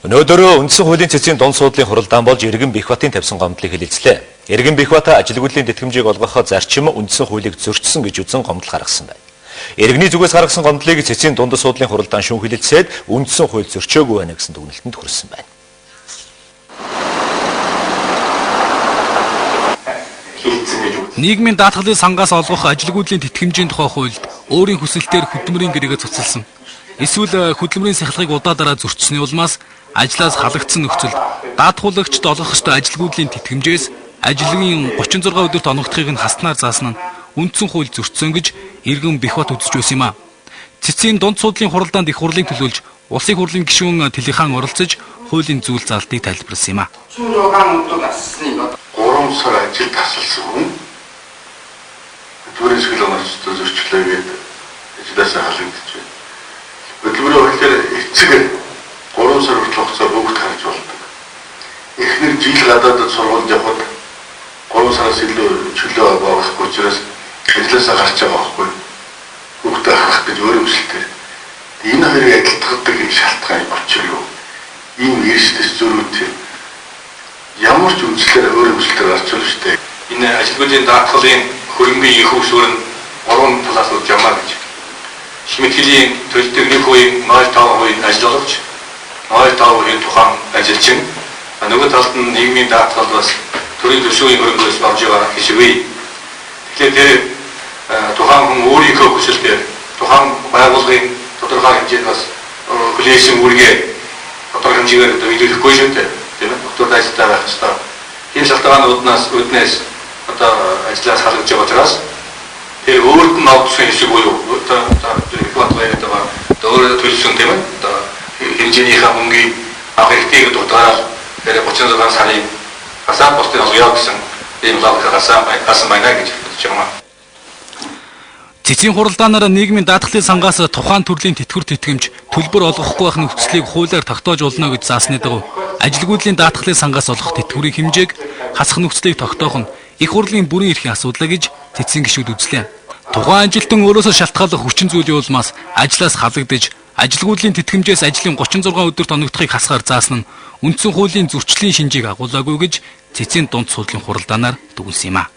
Өнөөдөр үндсэн хуулийн цэцгийн дунд суудлын хуралдаан болж Иргэн Бэхбатын тавьсан гомдлыг хэлэлцлээ. Иргэн Бэхбат ажилгүйдлийн тэтгэмжийг олгоход зарчим үндсэн хуулийг зөрчсөн гэж үзэн гомдол гаргасан байна. Иргэний зүгээс гаргасан гомдлыг цэцгийн дунд суудлын хуралдаан шүүн хэлэлцээд үндсэн хууль зөрчөөгүй байна гэсэн дүгнэлтэнд хүрсэн байна. Нийгмийн даатгалын сангаас олгох ажилгүйдлийн тэтгэмжийн тухай хуульд өөрийн хүсэлтээр хөдөлмөрийн гэрээгээ цуцалсан. Эсвэл хөдөлмөрийн сахилгыг удаа зөрчсөний улмаас ажлаас халагдсан нөхцөлд даатгуулагчд олгох ёстой ажилгүйдлийн тэтгэмжээс ажилгийн 36 өдөрт оногдохыг нь хаснаар заасан нь үндсэн хууль зөрчсөн гэж Иргэн Бэхбат үзэж байсан юм а. Цэцгийн дунд суудлын хуралдаанд их хурлыг төлөөлж улсын хурлын гишүүн Тэлихаан оролцож хуулийн зүйл залтыг тайлбарласан юм а. 3 сар ажил тасалсан хүн хөдөлмөрийн сахилгаанаас зөрчлөө гэдэг ажлаасаа халагдчих байна. Хөдөлмөрийн хуулиар эцэг 3 сар хүртэл хугацаа бүгд харж болдог. Эхнэр жил гадаадд сургуульд явхад 3 сараас илүү чөлөө байхгүй учраас ажлаасаа гарч байгаа байхгүй. Бүгдээ харах гэж өөр өмсөлтэй. Энэ хоёрыг адилтгадаг шалтгаан учир юу? Ийм эрсдэс зөрүүтэй ямар ч үндэслэлээр өөр өмсөлтөөр гарч ирж штэ. Энэ ажилгүйдлийн даатгалын хөрөнгөний их усүр нь 3 талаас нь ямаа гэж. Шимтгэлийн төлөлтөг 1% 0.5% ажиллагч 0.5% тухайн ажилчин нөгөө талд нь нийгмийн даатгал бас төрийн төсвийн хөрөнгөөс орж байгаа хэсвээ. Тэгэхээр тухайн хүн өөрийнхөө хүсэлтээр тухайн байгууллагын тодорхой хэмжээнд бас хүлээсэн үүргээ тодорхой хэмжээгээр илэрхгүй шүү дээ. Тийм ээ. Дотор ажиллагаа байх ёстой. Энэ шалтгаанууднаас одоо ажлаас халагдж байгаа учраас тэр өөрт нь авсан хэсэг буюу өөрөөр төлсөн тийм ээ. Одоо хэмжээнийхээ мөнгийг авах хэрэгтэйг дутгаад тэр 36 сарын хасаа постын олгоё гэсэн ийм логик гарсан байна гэж бодож байгаа. Цэцгийн хуралдаанаар нийгмийн даатгалын сангаас тухайн төрлийн тэтгэвэр тэтгэмж төлбөр олгохгүй байх нөхцөлийг хуулиар тогтоож болно гэж заасны дагуу ажилгүйдлийн даатгалын сангаас олох тэтгэврийн хэмжээг хасах нөхцөлийг тогтоох нь их хурлын бүрэн эрхийн асуудал гэж цэцгийн гишүүд үзлээ. Тухайн ажилтан өөрөөсөө шалтгааллах хүчин зүйлийн улмаас ажлаас халагдаж ажилгүйдлийн тэтгэмжээс ажлын 36 өдөрт оногдохыг хасгаар заасан нь үндсэн хуулийн зөрчлийн шинжийг агуулаагүй гэж цэцгийн дунд суудлын хуралдаанаар дүгнсэн юм а.